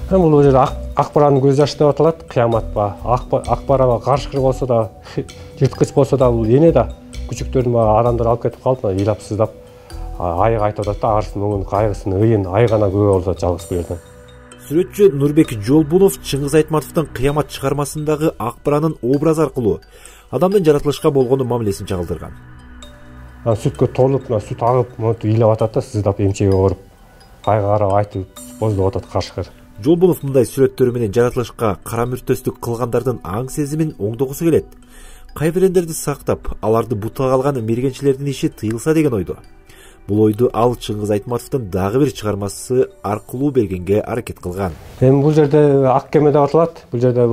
Бұл жерде ақпараның көз ашы деп аталады, қиямат ба. Ақпараға қаршықыр болса да, жыртқыш болса да, бұл ене да күшіктердің адамдар алып кетіп қалды, илап сыздап, айға айтып атады да, арысын өңін қайғысын үйін айғана көге олды жалғыз көздің. Сүрөтчү Нурбек Жолбунов Чыңгыз Айтматовдун Кыямат чыгармасындагы акбаранын образ аркылуу адамдын жаратылышка болгону мамилесин чагылдырган. Сүткө толуп, сүт агып, илеп атат да, сыздап эмчеге коруп, айга карап айтып боздоп атат каршыкыр. Жолбунов мындай сүрөттөрү менен жаратылышка кара мүртөстүк кылгандардын аң сезимин оңдогусу келет. Кайбирендерди сактап, аларды бутка калган мергенчилердин иши тыйылса деген ойдо. Бул ойду ал Чыңгыз Айтматовдун дагы бир чыгармасы аркылуу бергенге аракет кылган. Эми бул жерде ак кеме деп аталат. Бул жерде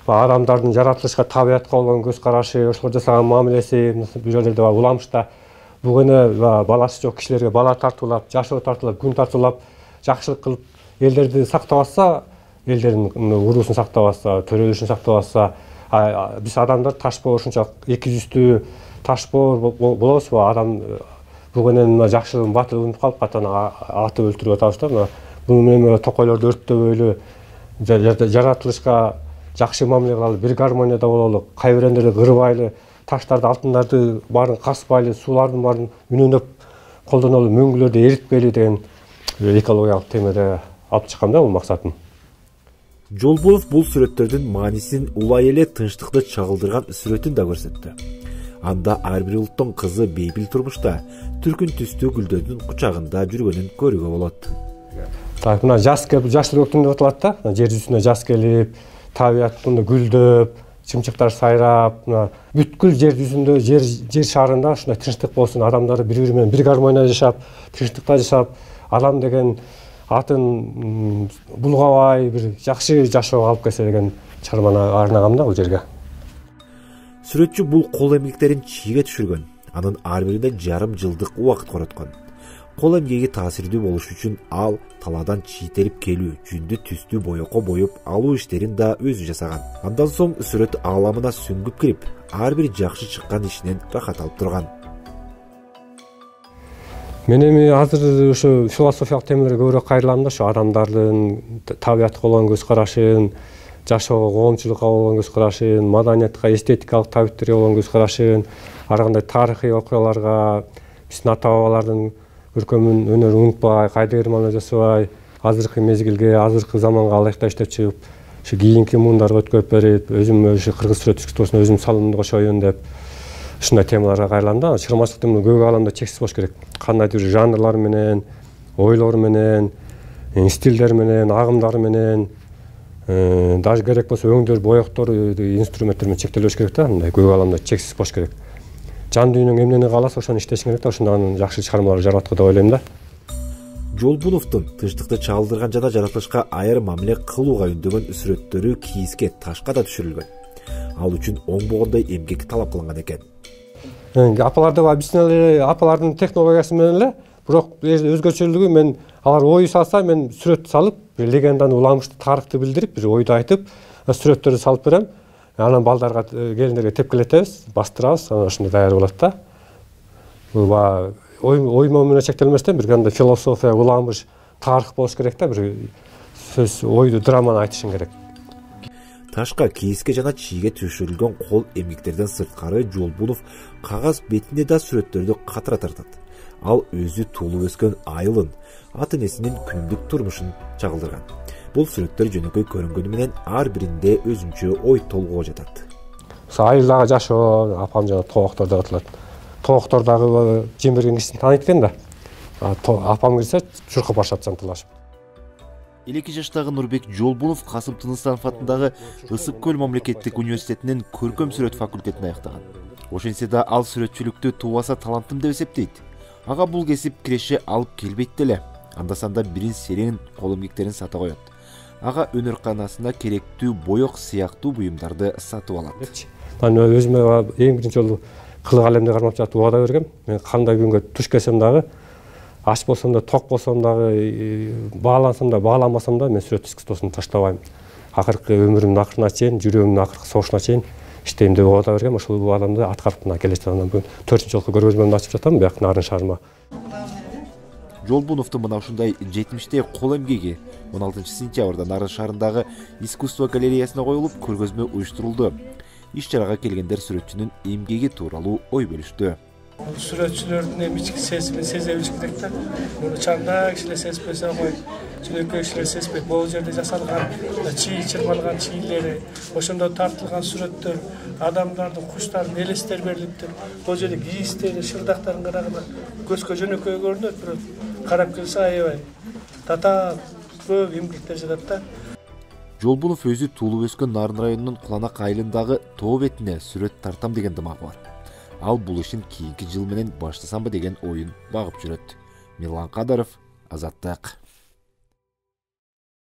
адамдардын жаратылышка, табиятка болгон көз карашы, ошого жасаган мамилеси, бул жерде уламышта бугуну баласы жок кишилерге бала тартуулап, жашоо тартуулап, күн тартуулап, жакшылык кылып, элдерди сактап атса, элдердин уруусун сактап атса, төрөлүшүн сактап атса, биз адамдар ташпоо ушунча эки жүздүү ташпоо болобузбу? Адам бүгүнен жакшылыгын батыл өнүп калып, катан атып өлтүрүп атабыз да. Бул менен токойлорду өрттөбөйлү, жаратылышка жакшы мамиле кылалы, бир гармонияда бололу, кайбирендерди кырбайлы, таштарды, алтындарды баарын каспайлы, суулардын баарын үнөнөп колдонолу, мөңгүлөрдү эритпейли деген экологиялык темеде алып чыккан да бул максатын. Жолбунов бул сүрөттөрдүн маанисин улай эле тынчтыкты чагылдырган сүрөтүн да көрсөттү. Анда ар бир улуттун кызы бейпил турмушта түркүн түстүү гүлдөрдүн кучагында жүргөнүн көрүүгө болот. Так, мына жаз келип, жашыл өктүм деп аталат да. Жер жүзүнө жаз келип, табият мында гүлдөп, чымчыктар сайрап, бүткүл жер жүзүндө, жер шарында ушундай тынчтык болсун, адамдар бири-бири менен бир гармонияда жашап, тынчтыкта жашап, адам деген атын булгабай бир жакшы жашоого алып келсе деген чыгарманы арнагам да бул жерге. Сүрөтчү бул кол эмгектерин чийге түшүргөн, анын ар бирине жарым жылдык убакыт короткон. Кол эмгеги таасирдүү болуш үчүн ал талаадан чийтерип келүү, жүндү түстүү боекко боюп алуу иштерин да өзү жасаган. Андан соң сүрөт ааламына сүңгүп кирип, ар бир жакшы чыккан ишинен рахат алып турган. Мен эми азыр ушу философиялык темелерге көбүрөөк кайрылам да, ушу адамдардын табиятка болгон көз карашын, жашоого, коомчулукка болгон көз карашын, маданиятка, эстетикалык табиттерге болгон көз карашын, ар кандай тарыхый окуяларга, биздин ата бабалардын көркөмүн өнөрүн унутпай, кайдыгер мамиле жасабай, азыркы мезгилге, азыркы заманга ылайыктуу иштеп чыгып, ушу кийинки муундарга өткөрүп берип, өзүм ушу кыргыз сүрөт искусствосуна өзүм салымымды кошоюн деп ушундай темаларга кайрылам да. Чыгармачылыктын көк ааламда чексиз болуш керек. Кандайдыр жанрлар менен, ойлор менен, стилдер менен, агымдар менен, даже керек болсо өңдөр, боектор, инструменттер менен чектелбеш керек да. Мындай көк ааламда чексиз болуш керек. Жан дүйнөң эмнени кааласа ошону иштешиң керек да, ошондон жакшы чыгармалар жараткы деп ойлойм да. Жолбуновдун тынчтыкты чагылдырган жана жаратылышка айрым мамиле кылууга үндөгөн сүрөттөрү кийизге, ташка да түшүрүлгөн. Ал үчүн оңбогондой эмгек талап кылынган экен. Апаларды биздин эле апалардын технологиясы менен эле, бирок өзгөчөлүгү мен алар ой салса, мен сүрөт салып, легенданы, уламышты, тарыхты билдирип, бир ойду айтып, сүрөттөрдү салып берем. Анан балдарга, келиндерге тепкилетебиз, бастырабыз, анан ошондой даяр болот да. Бул ой менен чектелместен бир кандай философия, уламыш, тарых болуш керек да, бир сөз, ойду, драманы айтышың керек. Ташка, кийизге жана чийге түшүрүлгөн кол эмгектерден сырткары Жолбунов кагаз бетине да сүрөттөрдү катыра тартат. Ал өзү туулуп өскөн айылын, ата энесинин күндүк турмушун чагылдырган. Бул сүрөттөр жөнөкөй көрүнгөнү менен ар биринде өзүнчө ой толгоо жатат. Айылдагы жашоо, апам жана тооктор деп аталат. Тооктор дагы жем берген кишини тааныйт экен да. Апам кирсе чуркап барышат жантылашып. 52 жаштагы Нурбек Жолбунов Касым Тыныстанов атындагы Ысык көл мамлекеттик университетинин көркөм сүрөт факультетин аяктаган. Ошентсе да ал сүрөтчүлүктү тубаса талантым деп эсептейт. Ага бул кесип киреше алып келбейт деле. Анда-санда бирин серен кол эмгектерин сата коет. Ага өнөр-канасына керектүү боек сыяктуу буюмдарды сатып алат. Мен өзүмө эң биринчи жолу кылык алемде кармап жатып убада бергем. Мен кандай күнгө туш келсем дагы, аш болсом да, ток болсом дагы, баалансам да, бааламасам да, мен сүрөт искусствосун таштабайм. Акыркы өмүрүмдүн акырына чейин, жүрөгүмдүн акыркы согушуна чейин иштейм деп убада бергем. Ошол убадамды аткарып мына келе жаткандан бүгүн 4-жолку көргөзмөмдү ачып жатам, биякы Нарын шаарыма. Жолбуновдун мына ушундай 70 кол эмгеги 16 сентябрда Нарын шаарындагы искусство галереясына коюлуп, көргөзмө уюштурулду. Иш-чарага келгендер сүрөтчүнүн эмгеги тууралуу ой бөлүштү. Сүрөтчүлөрдүн ички сезимин сезе билиш керек да. Муну чаңдаа кишилер сезбесе кой, чөнөкөй кишилер сезбейт. Бул жерде жасалган чий чырмалган чийлери, ошондо тартылган сүрөттөр, адамдардын, куштардын элестер берилиптир. Бул жерде кийиздери, шырдактарын караганда көзгө жөнөкөй көрүнөт, бирок карап келсе аябай татаал көп эмгектер жатат да. Жолбунов өзү туулуп өскөн Нарын районунун Куланак айылындагы тоо бетине сүрөт тартам деген дымагы бар. Ал бул ишин кийинки жыл менен баштасамбы деген оюн багып жүрөт. Мирлан Кадаров, Азаттык.